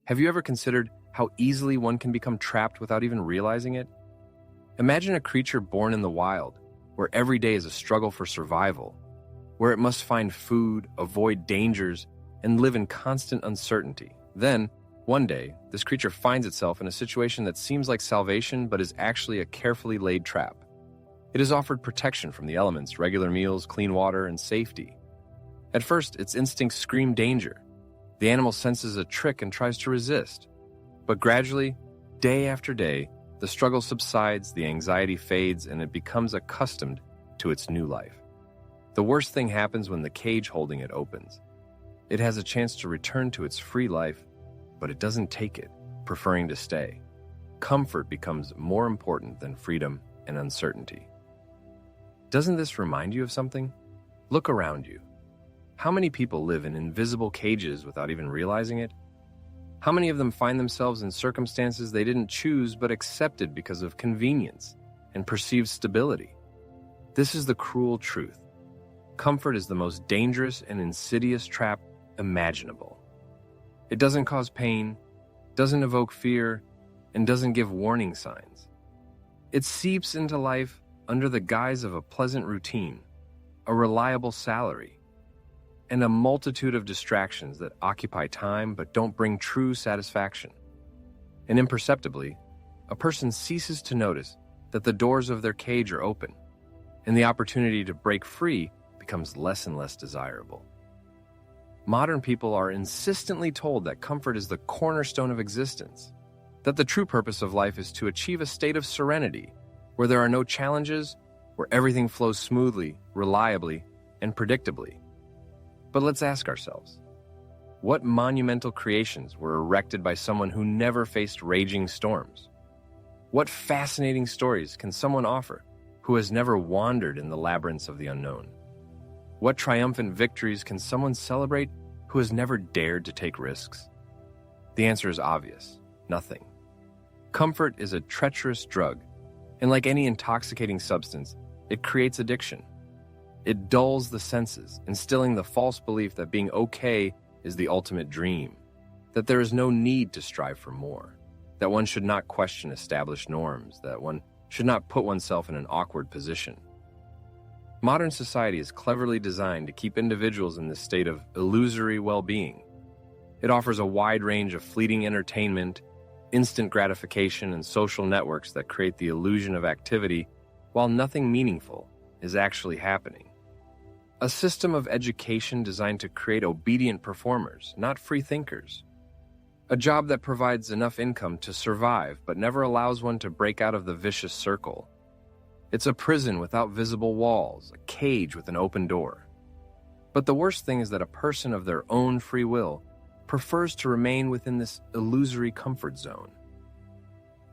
Have you ever considered how easily one can become trapped without even realizing it? Imagine a creature born in the wild, where every day is a struggle for survival, where it must find food, avoid dangers, and live in constant uncertainty. Then, one day, this creature finds itself in a situation that seems like salvation but is actually a carefully laid trap. It is offered protection from the elements, regular meals, clean water, and safety. At first, its instincts scream danger. The animal senses a trick and tries to resist. But gradually, day after day, the struggle subsides, the anxiety fades, and it becomes accustomed to its new life. The worst thing happens when the cage holding it opens. It has a chance to return to its free life, but it doesn't take it, preferring to stay. Comfort becomes more important than freedom and uncertainty. Doesn't this remind you of something? Look around you. How many people live in invisible cages without even realizing it? How many of them find themselves in circumstances they didn't choose but accepted because of convenience and perceived stability? This is the cruel truth. Comfort is the most dangerous and insidious trap imaginable. It doesn't cause pain, doesn't evoke fear, and doesn't give warning signs. It seeps into life under the guise of a pleasant routine, a reliable salary, and a multitude of distractions that occupy time but don't bring true satisfaction. And imperceptibly, a person ceases to notice that the doors of their cage are open, and the opportunity to break free becomes less and less desirable. Modern people are insistently told that comfort is the cornerstone of existence, that the true purpose of life is to achieve a state of serenity, where there are no challenges, where everything flows smoothly, reliably, and predictably. But let's ask ourselves, what monumental creations were erected by someone who never faced raging storms? What fascinating stories can someone offer who has never wandered in the labyrinths of the unknown? What triumphant victories can someone celebrate who has never dared to take risks? The answer is obvious: nothing. Comfort is a treacherous drug, and like any intoxicating substance, it creates addiction. It dulls the senses, instilling the false belief that being okay is the ultimate dream, that there is no need to strive for more, that one should not question established norms, that one should not put oneself in an awkward position. Modern society is cleverly designed to keep individuals in this state of illusory well-being. It offers a wide range of fleeting entertainment, instant gratification, and social networks that create the illusion of activity while nothing meaningful is actually happening. A system of education designed to create obedient performers, not free thinkers. A job that provides enough income to survive but never allows one to break out of the vicious circle. It's a prison without visible walls, a cage with an open door. But the worst thing is that a person of their own free will prefers to remain within this illusory comfort zone.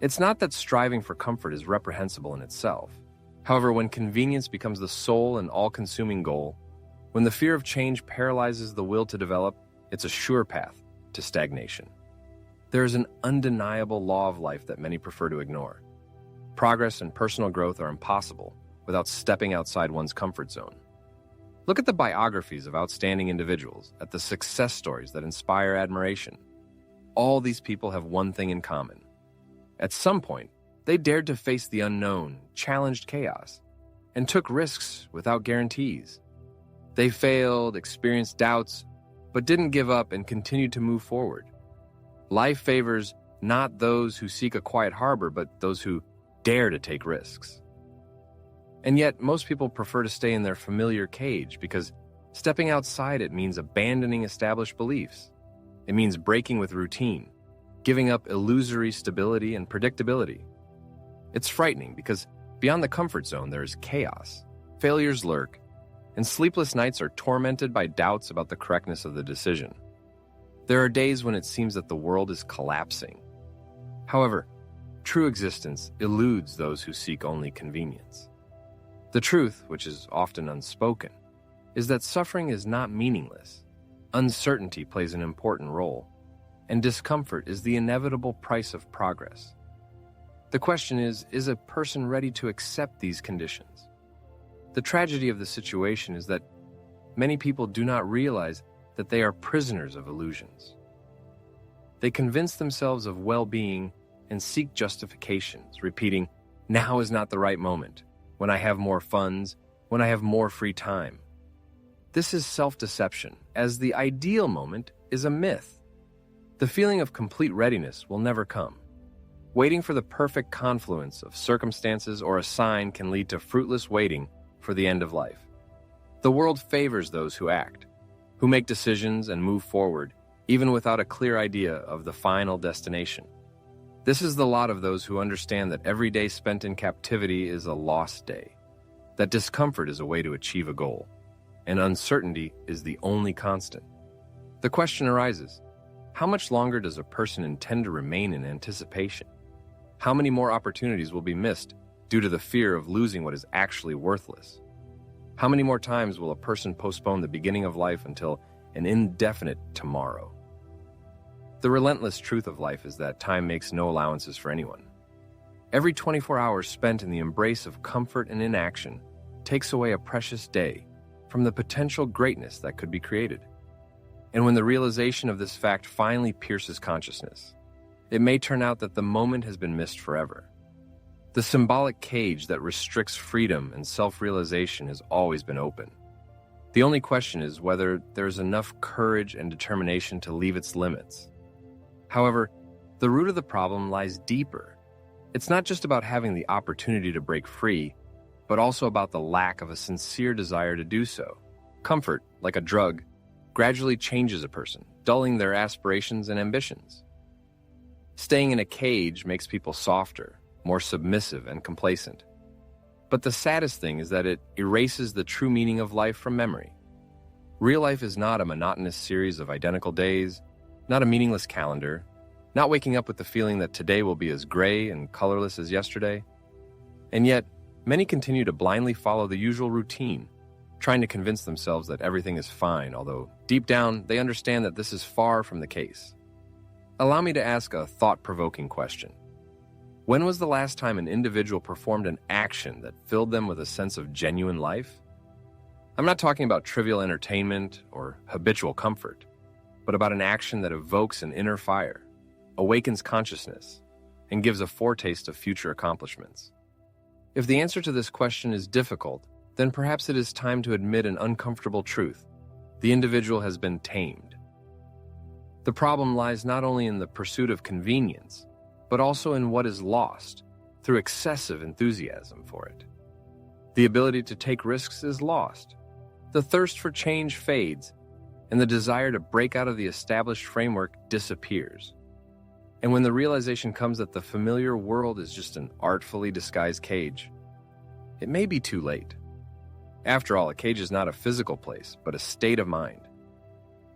It's not that striving for comfort is reprehensible in itself. However, when convenience becomes the sole and all-consuming goal, when the fear of change paralyzes the will to develop, it's a sure path to stagnation. There is an undeniable law of life that many prefer to ignore. Progress and personal growth are impossible without stepping outside one's comfort zone. Look at the biographies of outstanding individuals, at the success stories that inspire admiration. All these people have one thing in common. At some point, they dared to face the unknown, challenged chaos, and took risks without guarantees. They failed, experienced doubts, but didn't give up and continued to move forward. Life favors not those who seek a quiet harbor, but those who dare to take risks. And yet, most people prefer to stay in their familiar cage because stepping outside it means abandoning established beliefs. It means breaking with routine, giving up illusory stability and predictability. It's frightening because beyond the comfort zone there is chaos, failures lurk, and sleepless nights are tormented by doubts about the correctness of the decision. There are days when it seems that the world is collapsing. However, true existence eludes those who seek only convenience. The truth, which is often unspoken, is that suffering is not meaningless. Uncertainty plays an important role, and discomfort is the inevitable price of progress. The question is a person ready to accept these conditions? The tragedy of the situation is that many people do not realize that they are prisoners of illusions. They convince themselves of well-being and seek justifications, repeating, "Now is not the right moment, when I have more funds, when I have more free time." This is self-deception, as the ideal moment is a myth. The feeling of complete readiness will never come. Waiting for the perfect confluence of circumstances or a sign can lead to fruitless waiting for the end of life. The world favors those who act, who make decisions and move forward, even without a clear idea of the final destination. This is the lot of those who understand that every day spent in captivity is a lost day, that discomfort is a way to achieve a goal, and uncertainty is the only constant. The question arises, how much longer does a person intend to remain in anticipation? How many more opportunities will be missed due to the fear of losing what is actually worthless? How many more times will a person postpone the beginning of life until an indefinite tomorrow? The relentless truth of life is that time makes no allowances for anyone. Every 24 hours spent in the embrace of comfort and inaction takes away a precious day from the potential greatness that could be created. And when the realization of this fact finally pierces consciousness, it may turn out that the moment has been missed forever. The symbolic cage that restricts freedom and self-realization has always been open. The only question is whether there's enough courage and determination to leave its limits. However, the root of the problem lies deeper. It's not just about having the opportunity to break free, but also about the lack of a sincere desire to do so. Comfort, like a drug, gradually changes a person, dulling their aspirations and ambitions. Staying in a cage makes people softer, more submissive and complacent. But the saddest thing is that it erases the true meaning of life from memory. Real life is not a monotonous series of identical days, not a meaningless calendar, not waking up with the feeling that today will be as gray and colorless as yesterday. And yet, many continue to blindly follow the usual routine, trying to convince themselves that everything is fine, although deep down they understand that this is far from the case. Allow me to ask a thought-provoking question. When was the last time an individual performed an action that filled them with a sense of genuine life? I'm not talking about trivial entertainment or habitual comfort, but about an action that evokes an inner fire, awakens consciousness, and gives a foretaste of future accomplishments. If the answer to this question is difficult, then perhaps it is time to admit an uncomfortable truth. The individual has been tamed. The problem lies not only in the pursuit of convenience, but also in what is lost through excessive enthusiasm for it. The ability to take risks is lost. The thirst for change fades, and the desire to break out of the established framework disappears. And when the realization comes that the familiar world is just an artfully disguised cage, it may be too late. After all, a cage is not a physical place, but a state of mind.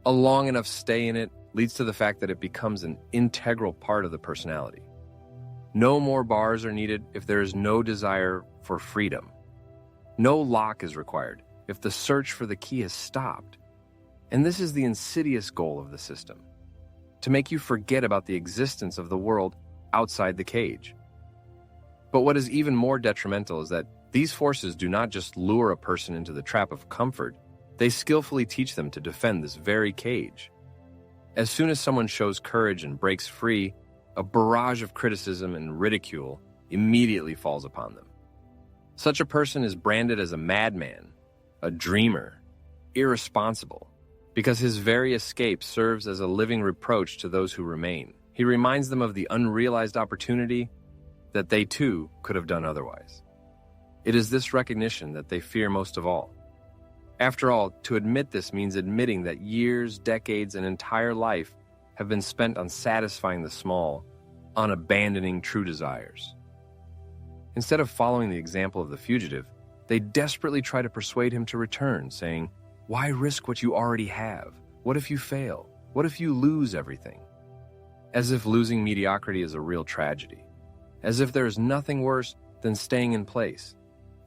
A long enough stay in it leads to the fact that it becomes an integral part of the personality. No more bars are needed if there is no desire for freedom. No lock is required if the search for the key has stopped. And this is the insidious goal of the system, to make you forget about the existence of the world outside the cage. But what is even more detrimental is that these forces do not just lure a person into the trap of comfort, they skillfully teach them to defend this very cage. As soon as someone shows courage and breaks free, a barrage of criticism and ridicule immediately falls upon them. Such a person is branded as a madman, a dreamer, irresponsible, because his very escape serves as a living reproach to those who remain. He reminds them of the unrealized opportunity that they too could have done otherwise. It is this recognition that they fear most of all. After all, to admit this means admitting that years, decades, and entire life have been spent on satisfying the small, on abandoning true desires. Instead of following the example of the fugitive, they desperately try to persuade him to return, saying, "Why risk what you already have? What if you fail? What if you lose everything?" As if losing mediocrity is a real tragedy. As if there is nothing worse than staying in place,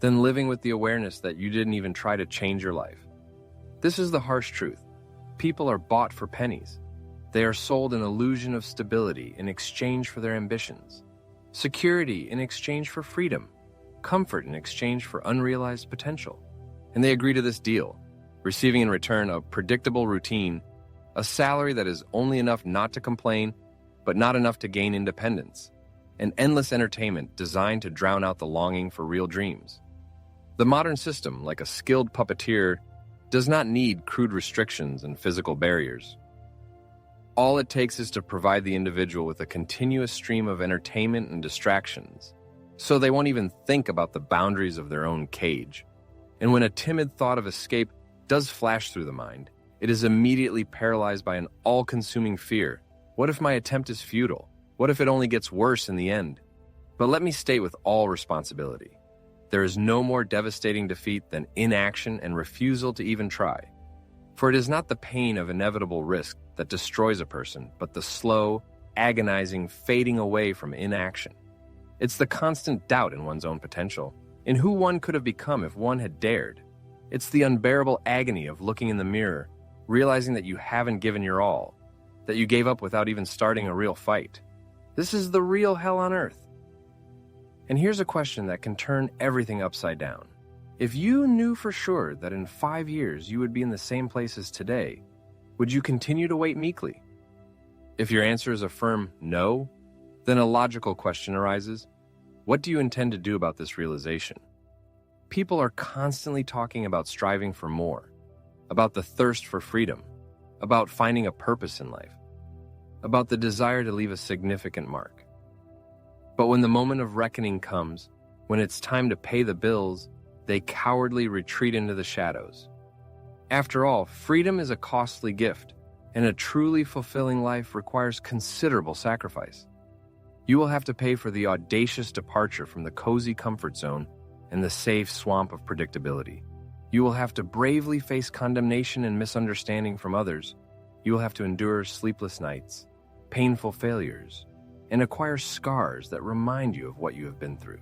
than living with the awareness that you didn't even try to change your life. This is the harsh truth. People are bought for pennies. They are sold an illusion of stability in exchange for their ambitions, security in exchange for freedom, comfort in exchange for unrealized potential. And they agree to this deal, receiving in return a predictable routine, a salary that is only enough not to complain, but not enough to gain independence, and endless entertainment designed to drown out the longing for real dreams. The modern system, like a skilled puppeteer, does not need crude restrictions and physical barriers. All it takes is to provide the individual with a continuous stream of entertainment and distractions, so they won't even think about the boundaries of their own cage. And when a timid thought of escape does flash through the mind, it is immediately paralyzed by an all-consuming fear. What if my attempt is futile? What if it only gets worse in the end? But let me state with all responsibility, there is no more devastating defeat than inaction and refusal to even try. For it is not the pain of inevitable risk that destroys a person, but the slow, agonizing fading away from inaction. It's the constant doubt in one's own potential, in who one could have become if one had dared. It's the unbearable agony of looking in the mirror, realizing that you haven't given your all, that you gave up without even starting a real fight. This is the real hell on earth. And here's a question that can turn everything upside down. If you knew for sure that in 5 years you would be in the same place as today, would you continue to wait meekly? If your answer is a firm no, then a logical question arises. What do you intend to do about this realization? People are constantly talking about striving for more, about the thirst for freedom, about finding a purpose in life, about the desire to leave a significant mark. But when the moment of reckoning comes, when it's time to pay the bills, they cowardly retreat into the shadows. After all, freedom is a costly gift, and a truly fulfilling life requires considerable sacrifice. You will have to pay for the audacious departure from the cozy comfort zone and the safe swamp of predictability. You will have to bravely face condemnation and misunderstanding from others. You will have to endure sleepless nights, painful failures, and acquire scars that remind you of what you have been through.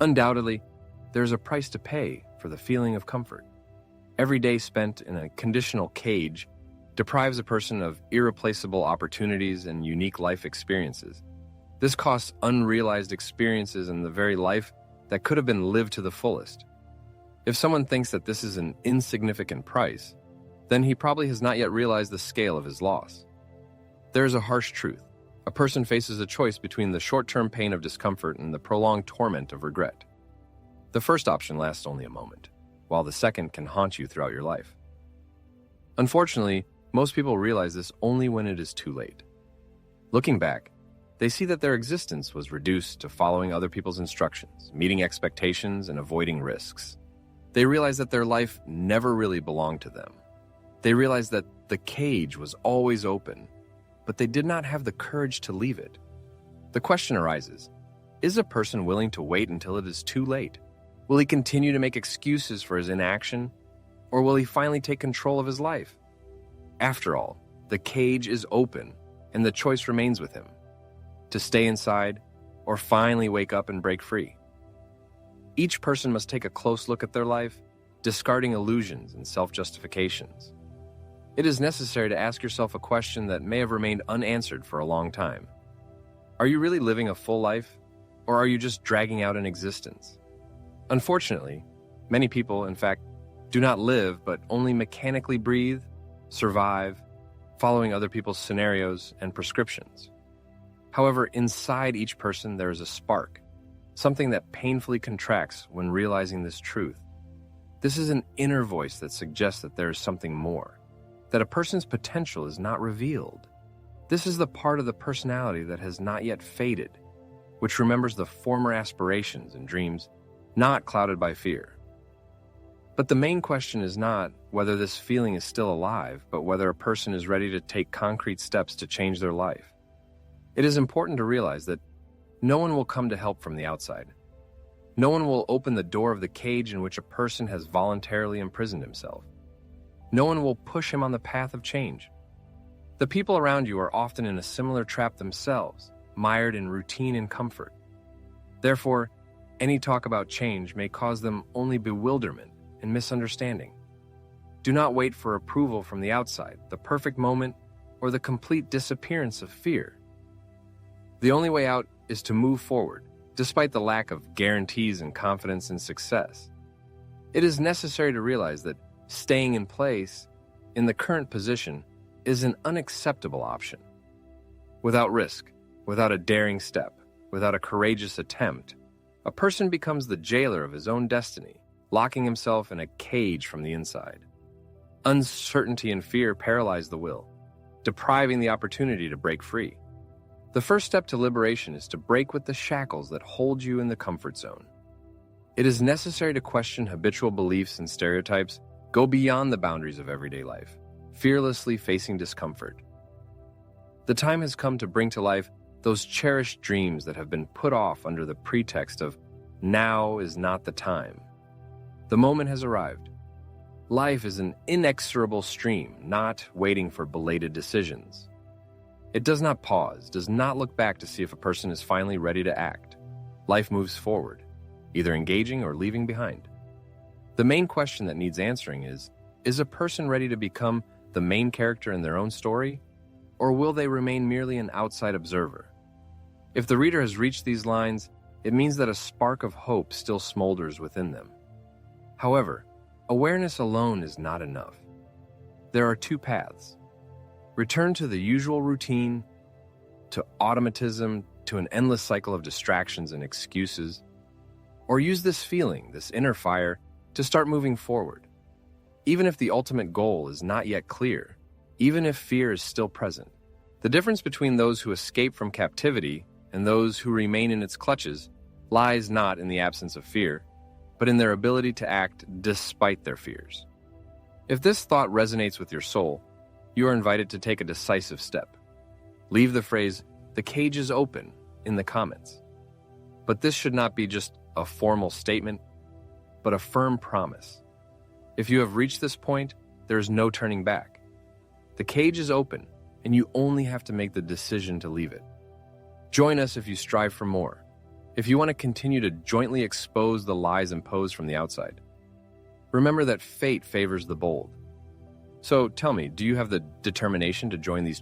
Undoubtedly, there is a price to pay for the feeling of comfort. Every day spent in a conditional cage deprives a person of irreplaceable opportunities and unique life experiences. This costs unrealized experiences in the very life that could have been lived to the fullest. If someone thinks that this is an insignificant price, then he probably has not yet realized the scale of his loss. There is a harsh truth. A person faces a choice between the short-term pain of discomfort and the prolonged torment of regret. The first option lasts only a moment, while the second can haunt you throughout your life. Unfortunately, most people realize this only when it is too late. Looking back, they see that their existence was reduced to following other people's instructions, meeting expectations, and avoiding risks. They realize that their life never really belonged to them. They realize that the cage was always open, but they did not have the courage to leave it. The question arises, is a person willing to wait until it is too late? Will he continue to make excuses for his inaction, or will he finally take control of his life? After all, the cage is open, and the choice remains with him, to stay inside or finally wake up and break free. Each person must take a close look at their life, discarding illusions and self-justifications. It is necessary to ask yourself a question that may have remained unanswered for a long time. Are you really living a full life, or are you just dragging out an existence? Unfortunately, many people, in fact, do not live but only mechanically breathe, survive, following other people's scenarios and prescriptions. However, inside each person there is a spark, something that painfully contracts when realizing this truth. This is an inner voice that suggests that there is something more, that a person's potential is not revealed. This is the part of the personality that has not yet faded, which remembers the former aspirations and dreams, not clouded by fear. But the main question is not whether this feeling is still alive, but whether a person is ready to take concrete steps to change their life. It is important to realize that no one will come to help from the outside. No one will open the door of the cage in which a person has voluntarily imprisoned himself. No one will push him on the path of change. The people around you are often in a similar trap themselves, mired in routine and comfort. Therefore, any talk about change may cause them only bewilderment and misunderstanding. Do not wait for approval from the outside, the perfect moment, or the complete disappearance of fear. The only way out is to move forward, despite the lack of guarantees and confidence in success. It is necessary to realize that staying in place, in the current position, is an unacceptable option. Without risk, without a daring step, without a courageous attempt, a person becomes the jailer of his own destiny, locking himself in a cage from the inside. Uncertainty and fear paralyze the will, depriving the opportunity to break free. The first step to liberation is to break with the shackles that hold you in the comfort zone. It is necessary to question habitual beliefs and stereotypes, go beyond the boundaries of everyday life, fearlessly facing discomfort. The time has come to bring to life those cherished dreams that have been put off under the pretext of now is not the time. The moment has arrived. Life is an inexorable stream, not waiting for belated decisions. It does not pause, does not look back to see if a person is finally ready to act. Life moves forward, either engaging or leaving behind. The main question that needs answering is a person ready to become the main character in their own story, or will they remain merely an outside observer? If the reader has reached these lines, it means that a spark of hope still smolders within them. However, awareness alone is not enough. There are two paths. Return to the usual routine, to automatism, to an endless cycle of distractions and excuses, or use this feeling, this inner fire, to start moving forward. Even if the ultimate goal is not yet clear, even if fear is still present. The difference between those who escape from captivity and those who remain in its clutches lies not in the absence of fear, but in their ability to act despite their fears. If this thought resonates with your soul, you are invited to take a decisive step. Leave the phrase, "the cage is open," in the comments. But this should not be just a formal statement, but a firm promise. If you have reached this point, there is no turning back. The cage is open, and you only have to make the decision to leave it. Join us if you strive for more, if you want to continue to jointly expose the lies imposed from the outside. Remember that fate favors the bold. So tell me, do you have the determination to join these